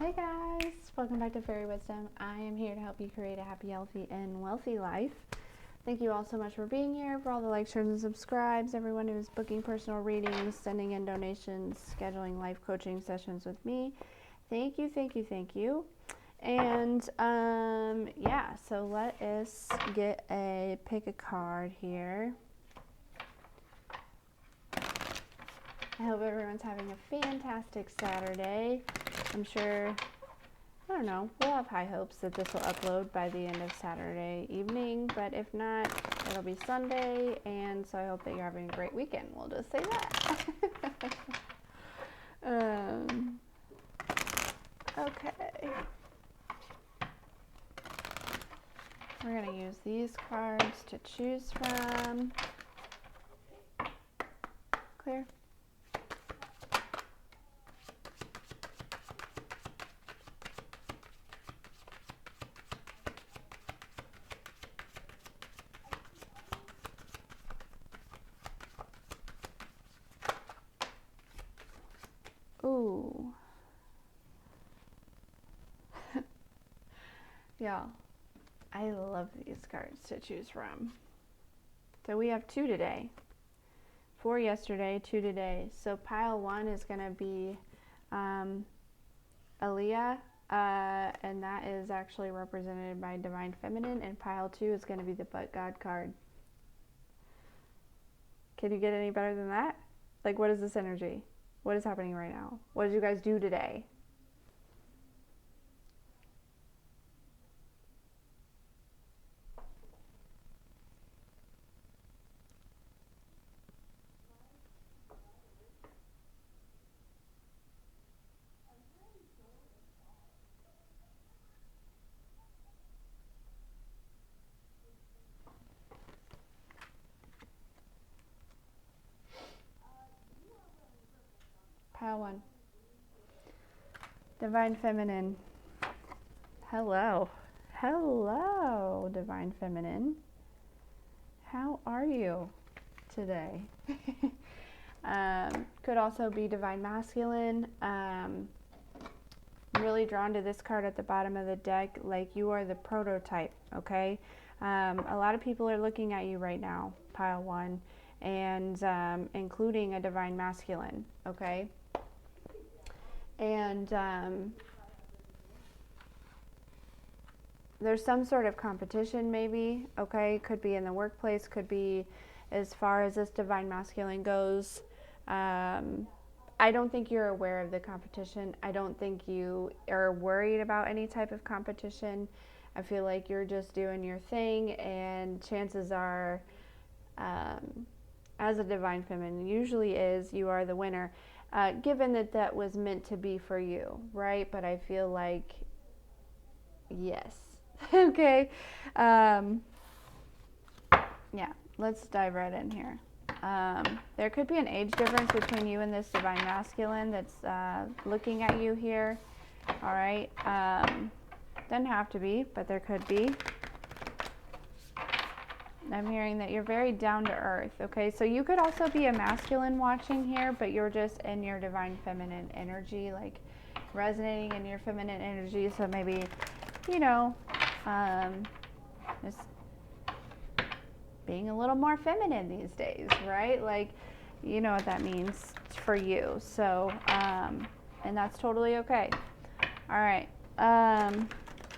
Hey guys, welcome back to Fairy Wisdom. I am here to help you create a happy, healthy, and wealthy life. Thank you all so much for being here, for all the likes, shares, and subscribes, everyone who is booking personal readings, sending in donations, scheduling life coaching sessions with me. Thank you, thank you, thank you. And yeah, so let us pick a card here. I hope everyone's having a fantastic Saturday. I'm sure, I don't know, we'll have high hopes that this will upload by the end of Saturday evening, but if not, it'll be Sunday, and so I hope that you're having a great weekend. We'll just say that. Okay. We're going to use these cards to choose from. Clear. Ooh. Y'all, I love these cards to choose from. So we have 2 today. 4 yesterday, 2 today. So pile 1 is going to be Aaliyah, and that is actually represented by Divine Feminine, and pile 2 is going to be the But God card. Can you get any better than that? Like, what is this energy? What is happening right now? What did you guys do today? Pile 1. Divine Feminine. Hello. Hello, Divine Feminine. How are you today? Could also be Divine Masculine. Really drawn to this card at the bottom of the deck, like you are the prototype, okay? A lot of people are looking at you right now, pile 1, and including a Divine Masculine, okay? And there's some sort of competition maybe, okay? Could be in the workplace, could be as far as this Divine Masculine goes. I don't think you're aware of the competition. I don't think you are worried about any type of competition. I feel like you're just doing your thing, and chances are, as a Divine Feminine usually is, you are the winner. Given that that was meant to be for you, right? But I feel like, yes. Okay. Yeah, let's dive right in here. There could be an age difference between you and this Divine Masculine that's looking at you here. All right. Doesn't have to be, but there could be. I'm hearing that you're very down to earth, okay? So you could also be a masculine watching here, but you're just in your Divine Feminine energy, like resonating in your feminine energy. So maybe, you know, just being a little more feminine these days, right? Like, you know what that means for you. So, and that's totally okay. All right.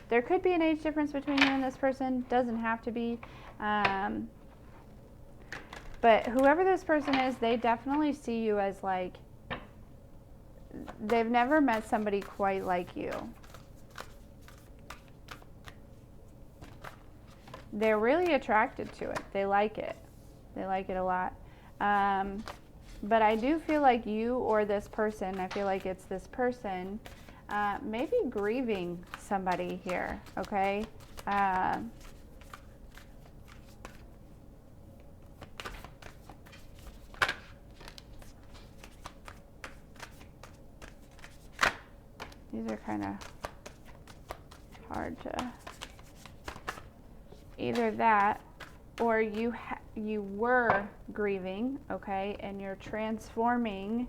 There could be an age difference between you and this person. Doesn't have to be. But whoever this person is, they definitely see you as like, they've never met somebody quite like you. They're really attracted to it. They like it. They like it a lot. But I do feel like you or this person, I feel like it's this person, maybe grieving somebody here, okay? These are kind of hard to, either that or you were grieving, okay, and you're transforming.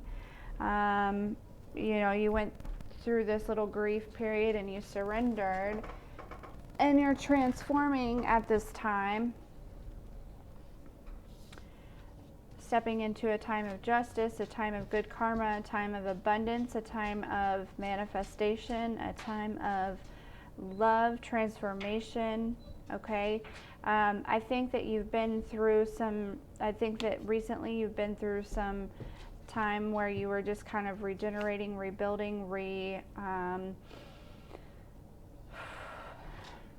You know, you went through this little grief period and you surrendered, and you're transforming at this time, stepping into a time of justice, a time of good karma, a time of abundance, a time of manifestation, a time of love, transformation, okay? I think that you've been through I think that recently you've been through some time where you were just kind of regenerating, rebuilding,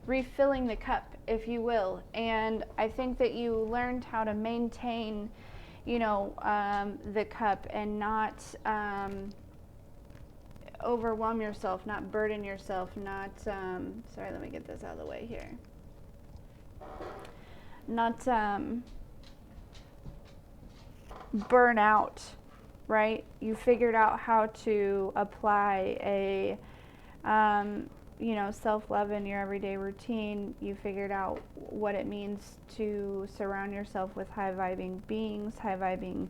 refilling the cup, if you will. And I think that you learned how to maintain, the cup and not overwhelm yourself, not burden yourself, not, sorry, let me get this out of the way here. Not burn out, right? You figured out how to apply a, self-love in your everyday routine. You figured out what it means to surround yourself with high-vibing beings, high-vibing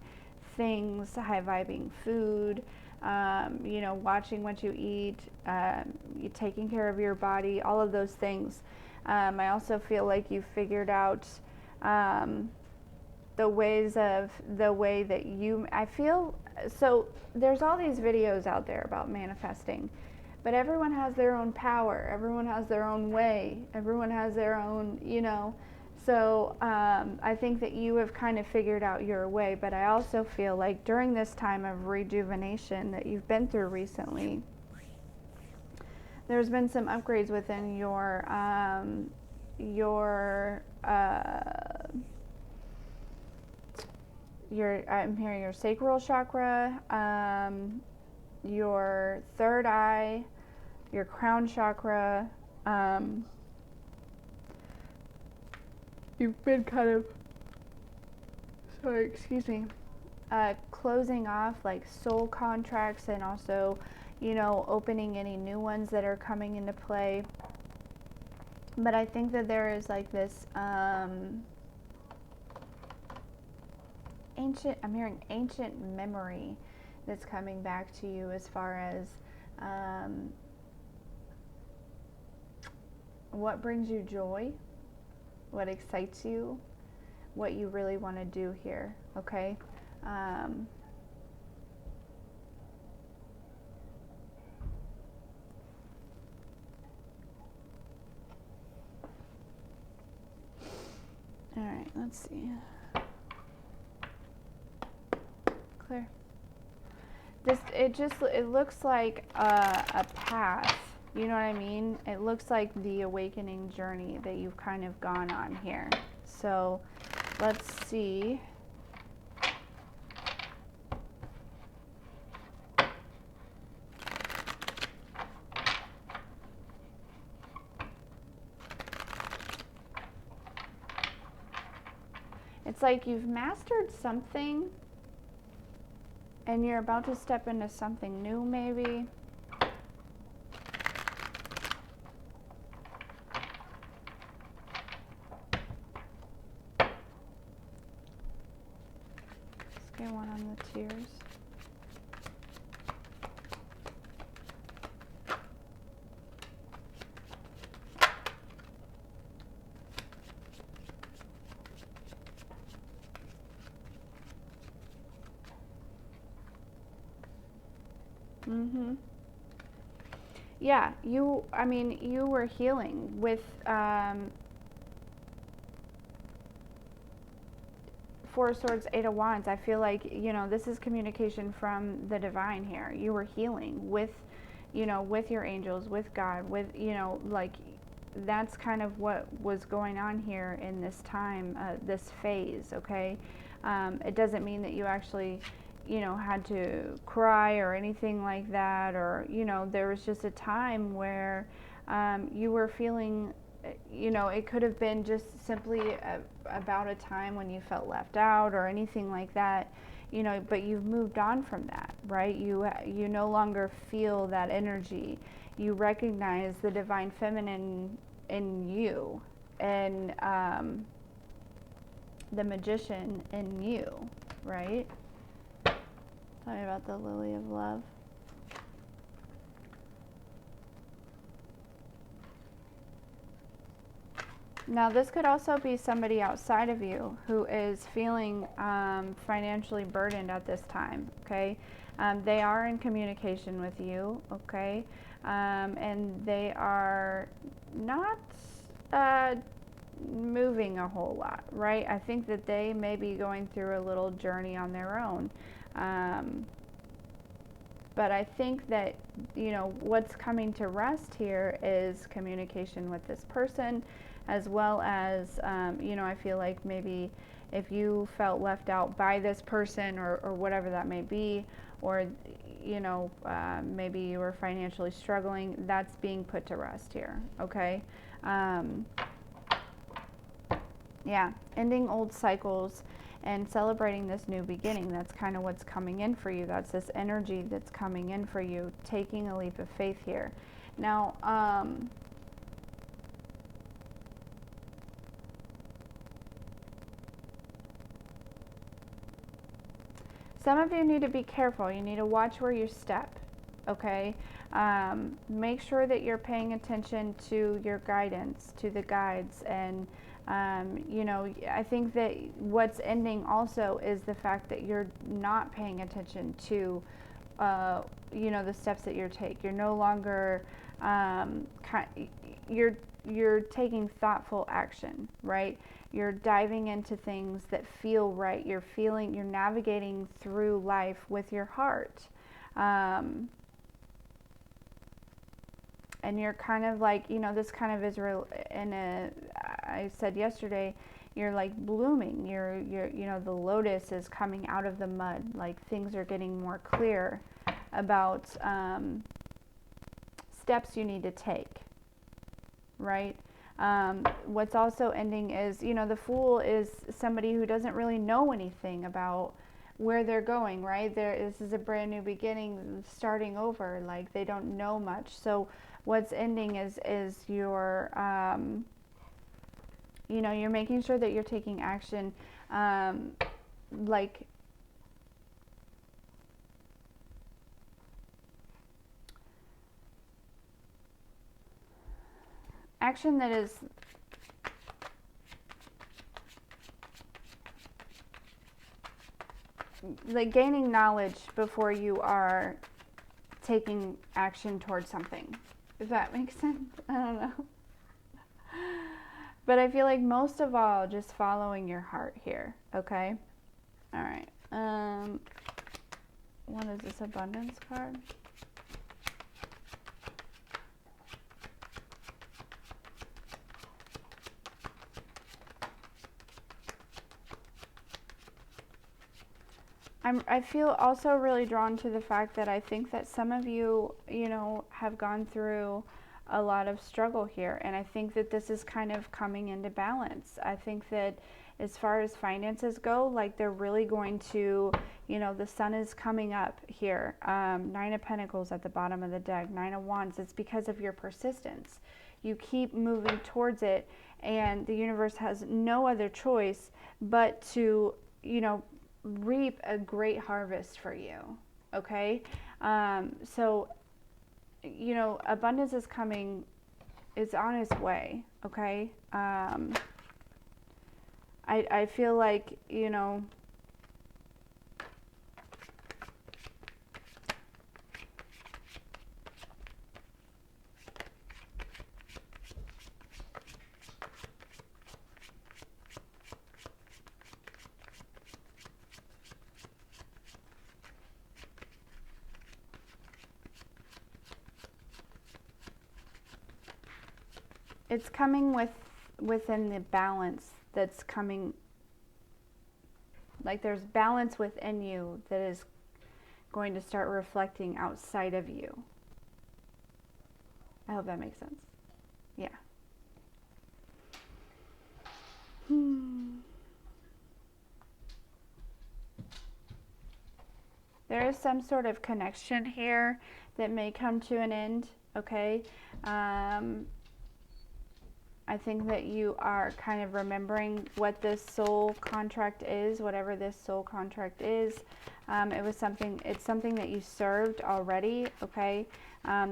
things, high-vibing food, watching what you eat, you taking care of your body, all of those things. I also feel like you figured out the way that I feel, so there's all these videos out there about manifesting, but everyone has their own power, everyone has their own way, everyone has their own, so I think that you have kind of figured out your way, but I also feel like during this time of rejuvenation that you've been through recently, there's been some upgrades within I'm hearing your sacral chakra, your third eye, your crown chakra. You've been kind of, closing off like soul contracts and also, opening any new ones that are coming into play. But I think that there is like this I'm hearing ancient memory that's coming back to you as far as what brings you joy, what excites you, what you really want to do here, okay? All right, let's see. Clear. It looks like a path, you know what I mean? It looks like the awakening journey that you've kind of gone on here. So let's see. It's like you've mastered something and you're about to step into something new, maybe. Let's get one on the tears. Yeah, you were healing with Four of Swords, Eight of Wands. I feel like, this is communication from the divine here. You were healing with, with your angels, with God, with, like, that's kind of what was going on here in this time, this phase, okay? It doesn't mean that you actually, had to cry or anything like that, or, there was just a time where you were feeling, it could have been just simply about a time when you felt left out or anything like that, but you've moved on from that, right? You no longer feel that energy. You recognize the divine feminine in you and the magician in you, right? Tell me about the Lily of Love. Now, this could also be somebody outside of you who is feeling financially burdened at this time, okay? They are in communication with you, okay? And they are not moving a whole lot, right? I think that they may be going through a little journey on their own. But I think that, you know, what's coming to rest here is communication with this person, as well as, you know, I feel like maybe if you felt left out by this person or whatever that may be, or, you know, maybe you were financially struggling, that's being put to rest here, okay? Yeah, ending old cycles and celebrating this new beginning. That's kind of what's coming in for you. That's this energy that's coming in for you, taking a leap of faith here. Now, some of you need to be careful. You need to watch where you step, okay? Make sure that you're paying attention to your guidance, to the guides, and you know, I think that what's ending also is the fact that you're not paying attention to, you know, the steps that you take. You're no longer, you're taking thoughtful action, right? You're diving into things that feel right. You're navigating through life with your heart. And you're kind of like, you know, this kind of is I said yesterday, you're like blooming. You know, the lotus is coming out of the mud. Like things are getting more clear about steps you need to take, right? What's also ending is, you know, the Fool is somebody who doesn't really know anything about where they're going, right? This is a brand new beginning, starting over. Like they don't know much. So what's ending is your, you know, you're making sure that you're taking action, like action that is like gaining knowledge before you are taking action towards something. If that makes sense, I don't know. But I feel like most of all, just following your heart here, okay? All right. What is this, abundance card? I feel also really drawn to the fact that I think that some of you, you know, have gone through a lot of struggle here, and I think that this is kind of coming into balance. I think that as far as finances go, like they're really going to, you know, the sun is coming up here. 9 of Pentacles at the bottom of the deck, 9 of Wands. It's because of your persistence. You keep moving towards it, and the universe has no other choice but to, you know, reap a great harvest for you, okay? So, you know, abundance is coming, it's on its way, okay? I feel like, you know, it's coming within the balance that's coming, like there's balance within you that is going to start reflecting outside of you. I hope that makes sense. Yeah. There is some sort of connection here that may come to an end, okay? I think that you are kind of remembering what this soul contract is, whatever this soul contract is. It's something that you served already, okay?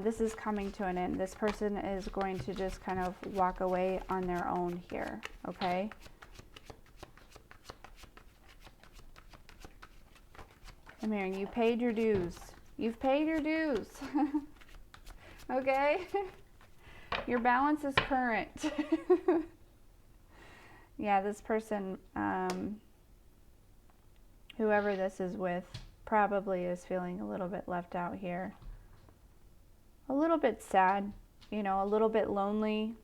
this is coming to an end. This person is going to just kind of walk away on their own here, okay? I'm hearing you paid your dues. You've paid your dues. Okay? Your balance is current. Yeah, this person, whoever this is with, probably is feeling a little bit left out here. A little bit sad, you know, a little bit lonely.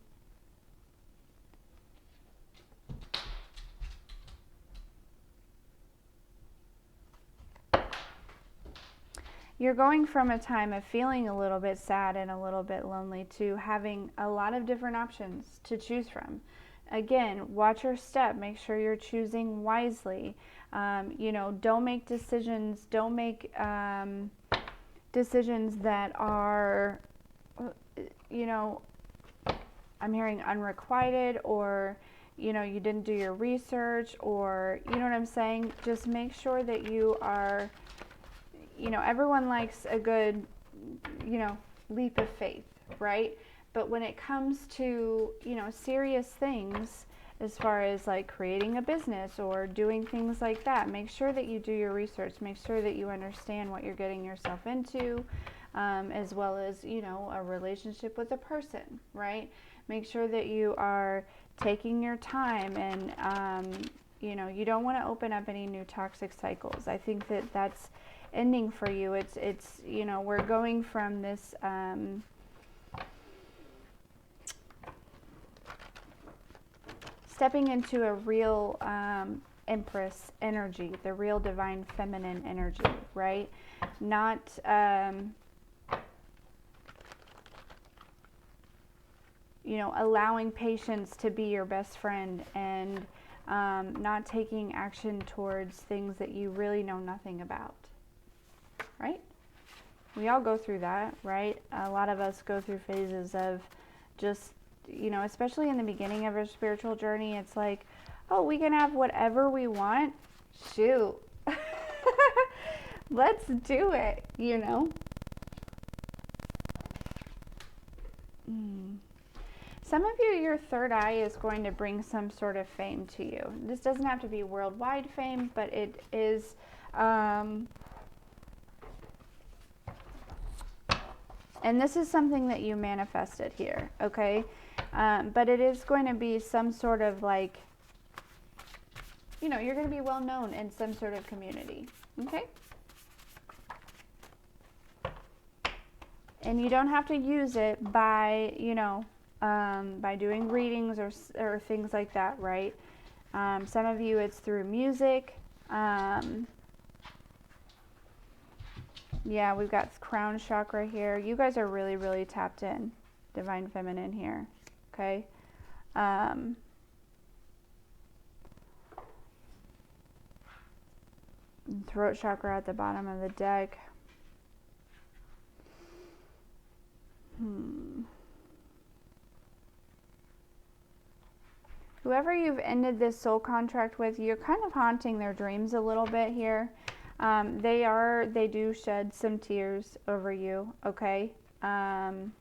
You're going from a time of feeling a little bit sad and a little bit lonely to having a lot of different options to choose from. Again, watch your step. Make sure you're choosing wisely. You know, don't make decisions. Don't make decisions that are, you know, I'm hearing unrequited, or, you know, you didn't do your research, or, you know what I'm saying? Just make sure that you are, you know, everyone likes a good, you know, leap of faith, right? But when it comes to, you know, serious things, as far as like creating a business or doing things like that, make sure that you do your research. Make sure that you understand what you're getting yourself into, as well as, you know, a relationship with a person, right? Make sure that you are taking your time, and, you know, you don't want to open up any new toxic cycles. I think that that's ending for you. It's you know, we're going from this stepping into a real Empress energy, the real divine feminine energy, right? Not you know, allowing patience to be your best friend, and not taking action towards things that you really know nothing about. Right? We all go through that, right? A lot of us go through phases of just, you know, especially in the beginning of our spiritual journey, it's like, oh, we can have whatever we want. Shoot. Let's do it, you know? Some of you, your third eye is going to bring some sort of fame to you. This doesn't have to be worldwide fame, but it is... and this is something that you manifested here, okay? But it is going to be some sort of like, you know, you're going to be well known in some sort of community, okay? And you don't have to use it by, you know, by doing readings or things like that, right? Some of you, it's through music. Yeah, we've got crown chakra here. You guys are really, really tapped in. Divine feminine here. Okay. Throat chakra at the bottom of the deck. Whoever you've ended this soul contract with, you're kind of haunting their dreams a little bit here. They do shed some tears over you, okay? And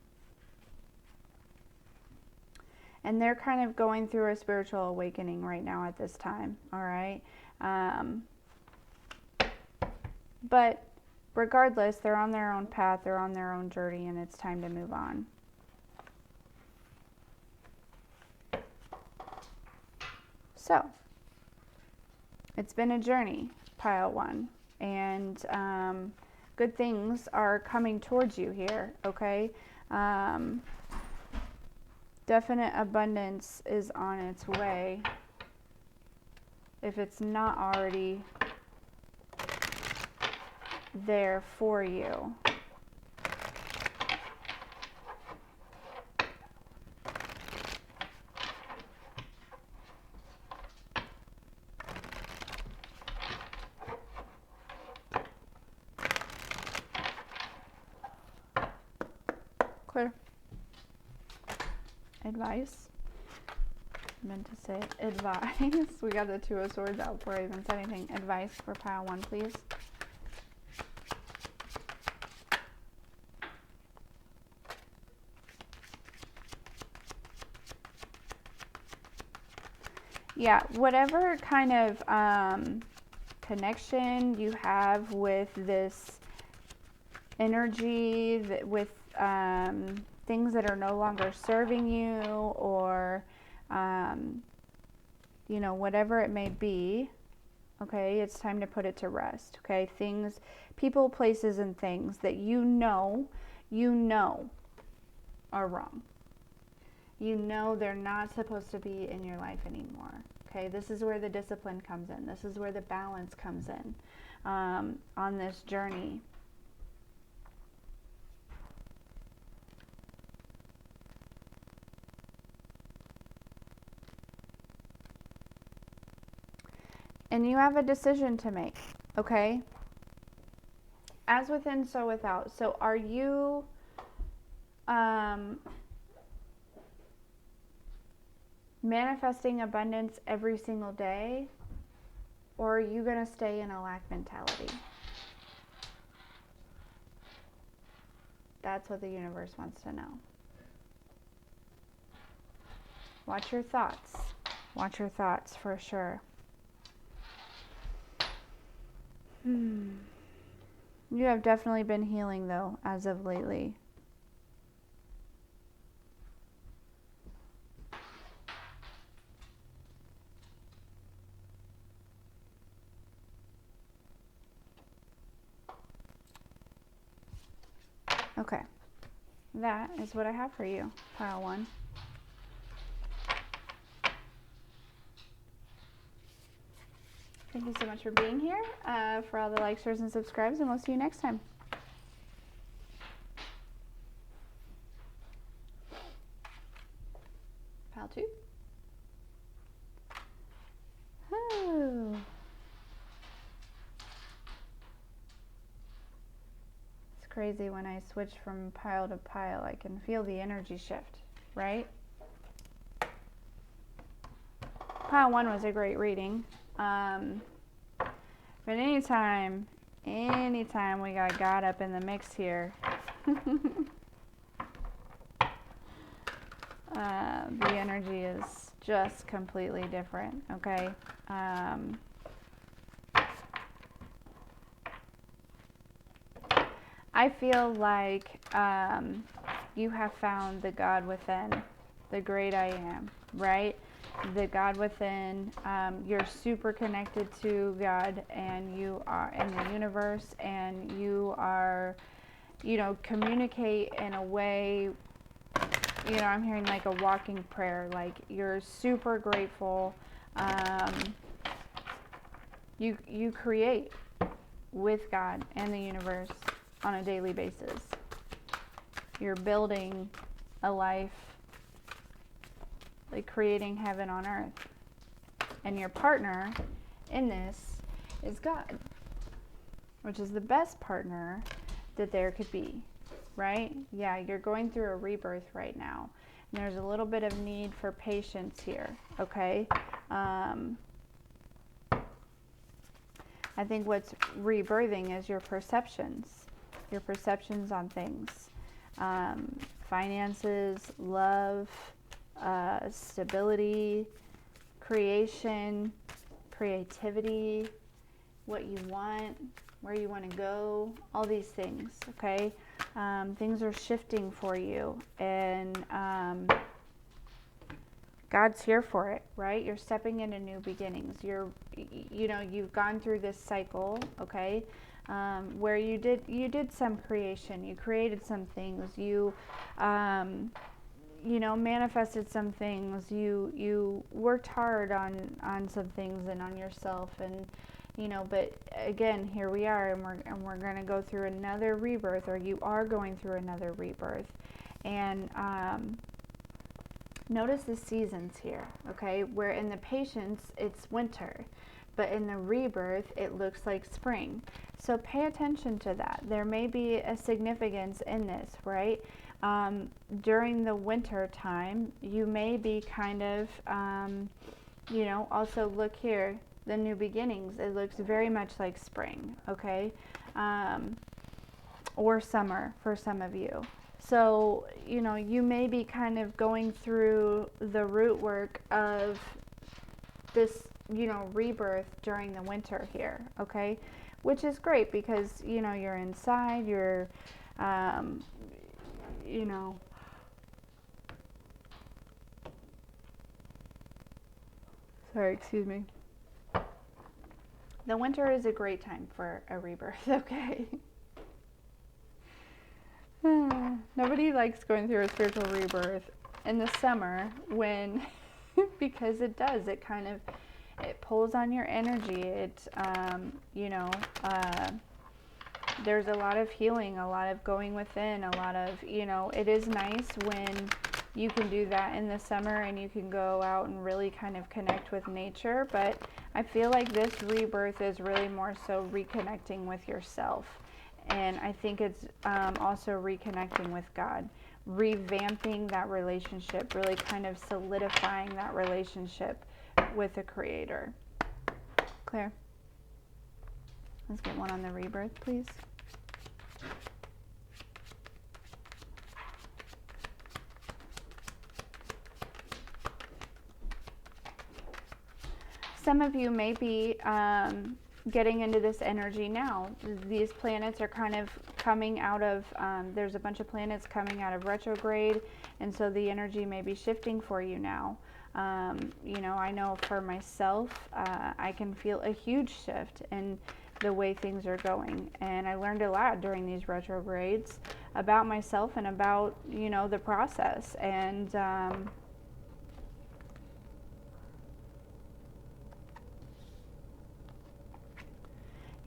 they're kind of going through a spiritual awakening right now at this time, all right? But regardless, they're on their own path, they're on their own journey, and it's time to move on. So, it's been a journey, pile one. And good things are coming towards you here, okay? Definite abundance is on its way, if it's not already there for you. Clear. Advice. I meant to say advice. We got the Two of Swords out before I even said anything. Advice for pile one, please. Yeah, whatever kind of connection you have with this energy, with things that are no longer serving you, or you know, whatever it may be, okay, it's time to put it to rest. Okay, things, people, places, and things that you know are wrong. You know they're not supposed to be in your life anymore. Okay, this is where the discipline comes in. This is where the balance comes in on this journey. And you have a decision to make, okay? As within, so without. So are you manifesting abundance every single day, or are you going to stay in a lack mentality? That's what the universe wants to know. Watch your thoughts. Watch your thoughts for sure. You have definitely been healing, though, as of lately. Okay, that is what I have for you, pile one. Thank you so much for being here, for all the likes, shares, and subscribes, and we'll see you next time. Pile two. Oh. It's crazy when I switch from pile to pile. I can feel the energy shift, right? Pile one was a great reading. But anytime we got God up in the mix here, the energy is just completely different, okay? I feel like you have found the God within, the great I am, right? The God within. You're super connected to God, and you are in the universe, and you are, you know, communicate in a way, you know, I'm hearing like a walking prayer, like you're super grateful. You create with God and the universe on a daily basis. You're building a life, like creating heaven on earth. And your partner in this is God, which is the best partner that there could be, right? Yeah, you're going through a rebirth right now. And there's a little bit of need for patience here, okay? I think what's rebirthing is your perceptions on things. Finances, love, stability, creation, creativity, what you want, where you want to go, all these things, okay? Things are shifting for you, and God's here for it, right? You're stepping into new beginnings. You know, you've gone through this cycle, okay? Where you did some creation, you created some things, you know, manifested some things, you worked hard on some things and on yourself, and you know, but again, here we are, and we're going to go through another rebirth, or you are going through another rebirth. And notice the seasons here, okay? Where in the patience it's winter, but in the rebirth it looks like spring. So pay attention to that. There may be a significance in this, right? During the winter time, you may be kind of, you know, also look here, the new beginnings. It looks very much like spring, okay? Or summer for some of you. So, you know, you may be kind of going through the root work of this, you know, rebirth during the winter here, okay? Which is great because, you know, you're inside, you're, you know, sorry, excuse me. The winter is a great time for a rebirth, okay? Nobody likes going through a spiritual rebirth in the summer when, because it does, it kind of, it pulls on your energy. It, you know, there's a lot of healing, a lot of going within, a lot of, you know, it is nice when you can do that in the summer and you can go out and really kind of connect with nature. But I feel like this rebirth is really more so reconnecting with yourself. And I think it's also reconnecting with God, revamping that relationship, really kind of solidifying that relationship with the Creator. Claire, let's get one on the rebirth, please. Some of you may be getting into this energy now. These planets are kind of coming out of, there's a bunch of planets coming out of retrograde, and so the energy may be shifting for you now. You know, I know for myself, I can feel a huge shift in the way things are going, and I learned a lot during these retrogrades about myself and about, you know, the process. And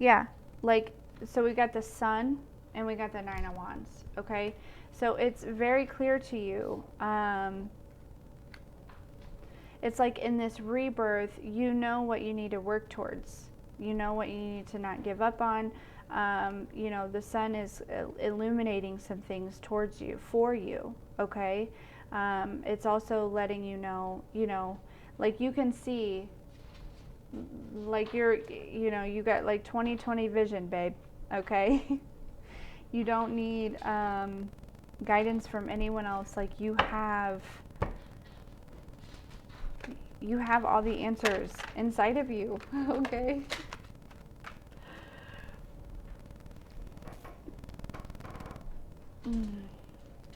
yeah, like, so we got the Sun and we got the Nine of Wands, okay? So it's very clear to you. It's like in this rebirth, you know what you need to work towards. You know what you need to not give up on. You know, the Sun is illuminating some things towards you, for you, okay? It's also letting you know, like you can see, like you're, you know, you got like 20/20 vision, babe, okay? You don't need guidance from anyone else. Like you have all the answers inside of you, okay?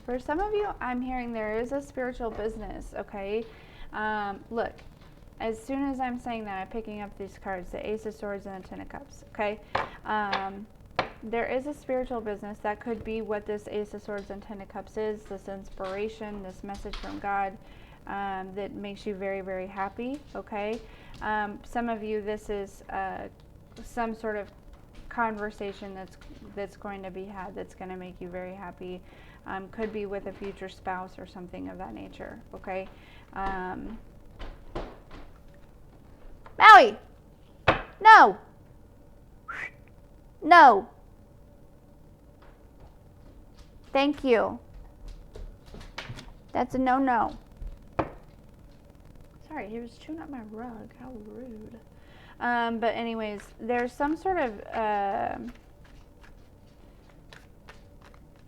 For some of you, I'm hearing there is a spiritual business, okay? Look, as soon as I'm saying that, I'm picking up these cards, the Ace of Swords and the Ten of Cups, okay? There is a spiritual business. That could be what this Ace of Swords and Ten of Cups is, this inspiration, this message from God that makes you very, very happy, okay? Some of you, this is some sort of conversation that's going to be had that's going to make you very happy. Could be with a future spouse or something of that nature, okay? Maui! No! No! Thank you. That's a no-no. Sorry, he was chewing up my rug. How rude. But anyways, there's some sort of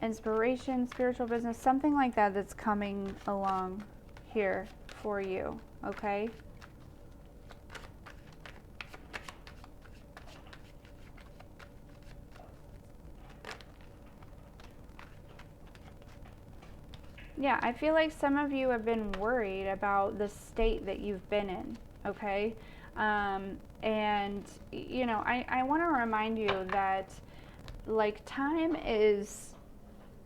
inspiration, spiritual business, something like that that's coming along here for you, okay? Yeah, I feel like some of you have been worried about the state that you've been in, okay? And, you know, I want to remind you that, like, time is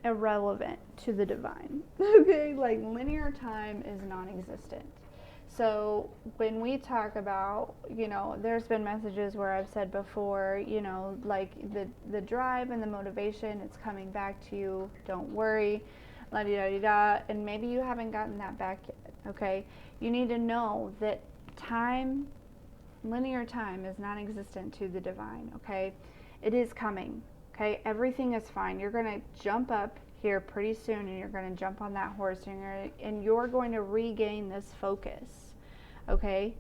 irrelevant to the divine, okay? Like, linear time is non-existent. So when we talk about, you know, there's been messages where I've said before, you know, like the drive and the motivation, it's coming back to you, don't worry, la-di-da-di-da, and maybe you haven't gotten that back yet, okay? You need to know that time, linear time is non-existent to the divine, okay? It is coming, okay? Everything is fine. You're going to jump up here pretty soon, and you're going to jump on that horse, and you're going to regain this focus, okay?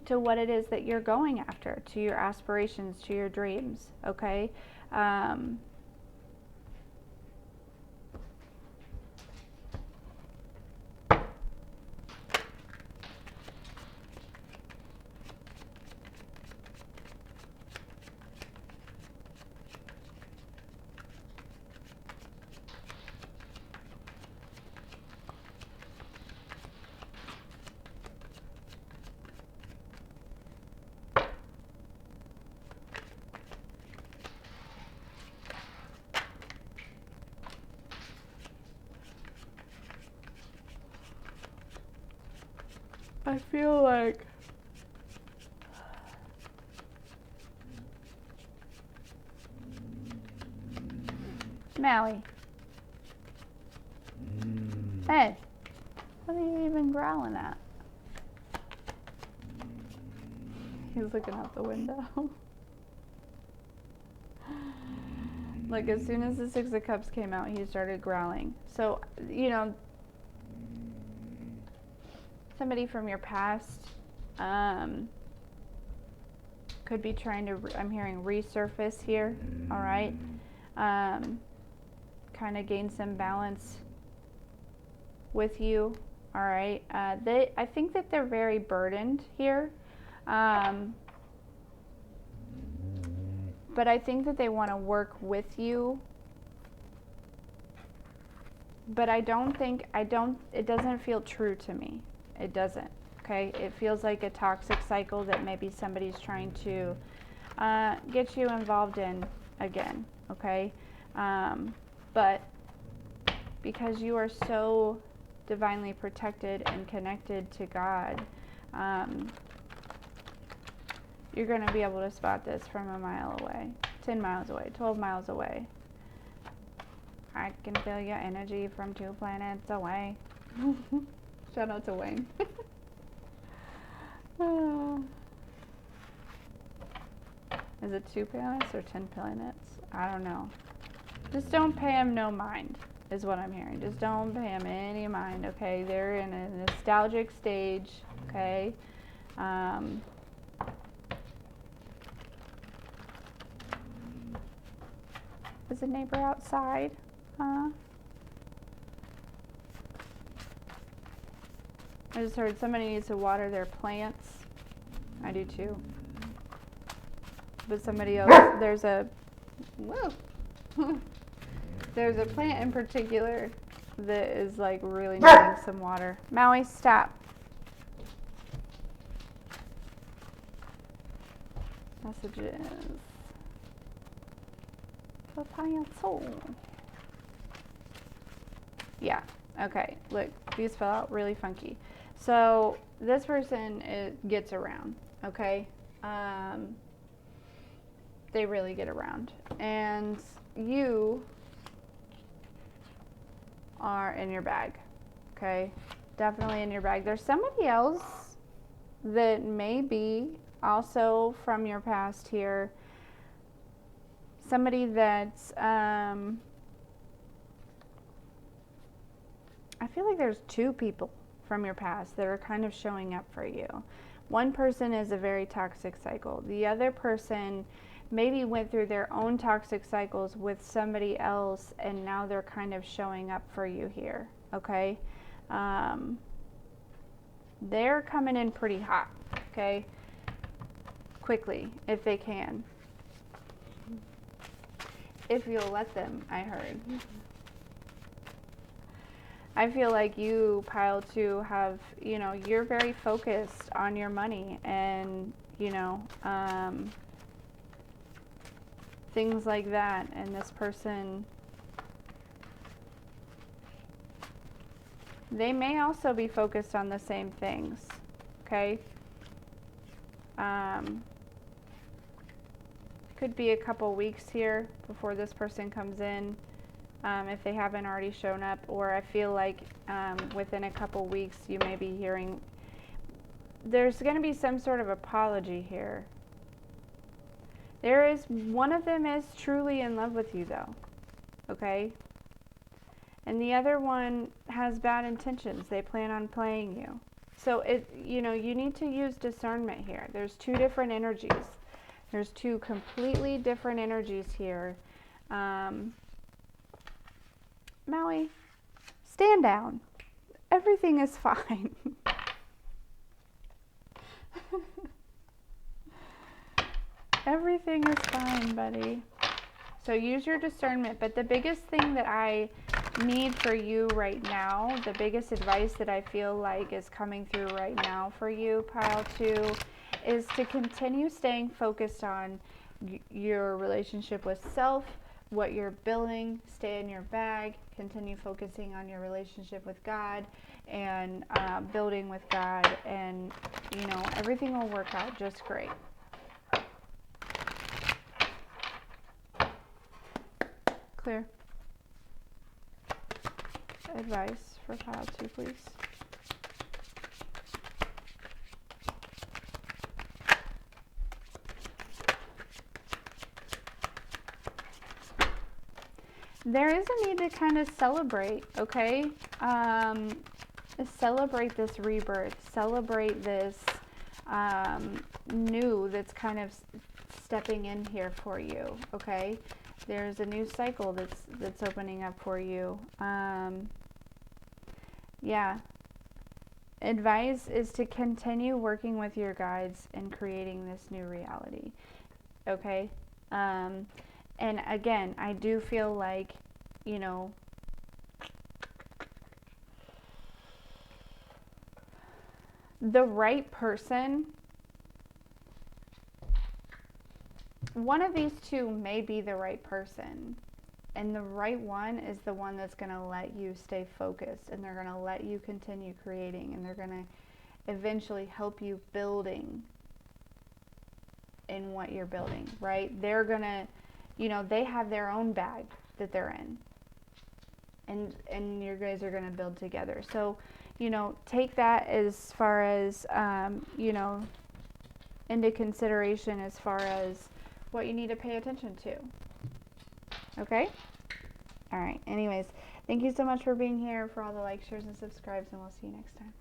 To what it is that you're going after, to your aspirations, to your dreams, okay? I feel like Maui. Hey, what are you even growling at? He's looking out the window. Like, as soon as the Six of Cups came out, he started growling. So, you know, somebody from your past could be trying to, I'm hearing resurface here, all right? Kind of gain some balance with you, all right? I think that they're very burdened here. But I think that they want to work with you. But it doesn't feel true to me. It doesn't, okay? It feels like a toxic cycle that maybe somebody's trying to get you involved in again, okay? But because you are so divinely protected and connected to God, you're going to be able to spot this from a mile away, 10 miles away, 12 miles away. I can feel your energy from 2 planets away. Shout out to Wayne. Is it 2 planets or 10 planets? I don't know. Just don't pay him no mind, is what I'm hearing. Just don't pay him any mind, okay? They're in a nostalgic stage, okay? Is a neighbor outside? Huh? I just heard somebody needs to water their plants. I do too. But somebody else, there's a plant in particular that is like really needing some water. Maui, stop. Messages. Papaya soul. Yeah, okay, look, these fell out really funky. So this person gets around, okay? They really get around. And you are in your bag, okay? Definitely in your bag. There's somebody else that may be also from your past here. Somebody that's, I feel like there's 2 people from your past that are kind of showing up for you. One person is a very toxic cycle. The other person maybe went through their own toxic cycles with somebody else, and now they're kind of showing up for you here, okay? They're coming in pretty hot, okay? Quickly, if they can. If you'll let them, I heard. I feel like you, pile 2, have, you know, you're very focused on your money and, you know, things like that. And this person, they may also be focused on the same things, okay? Could be a couple weeks here before this person comes in, if they haven't already shown up, or I feel like within a couple weeks you may be hearing there's going to be some sort of apology here. One of them is truly in love with you though, okay? And the other one has bad intentions. They plan on playing you. So you know, you need to use discernment here. There's 2 different energies. There's 2 completely different energies here. Maui, stand down. Everything is fine. Everything is fine, buddy. So use your discernment. But the biggest thing that I need for you right now, the biggest advice that I feel like is coming through right now for you, pile 2, is to continue staying focused on your relationship with self, what you're building, stay in your bag, continue focusing on your relationship with God and building with God, and you know, everything will work out just great. Clear. Advice for pile 2, please. There is a need to kind of celebrate, okay? Celebrate this rebirth. Celebrate this new that's kind of stepping in here for you, okay? There's a new cycle that's opening up for you. Yeah. Advice is to continue working with your guides and creating this new reality, okay? And again, I do feel like, you know, the right person, one of these two may be the right person. And the right one is the one that's going to let you stay focused, and they're going to let you continue creating, and they're going to eventually help you building in what you're building, right? They're going to, you know, they have their own bag that they're in, and you guys are going to build together. So, you know, take that as far as, you know, into consideration as far as what you need to pay attention to. Okay? All right. Anyways, thank you so much for being here, for all the likes, shares, and subscribes, and we'll see you next time.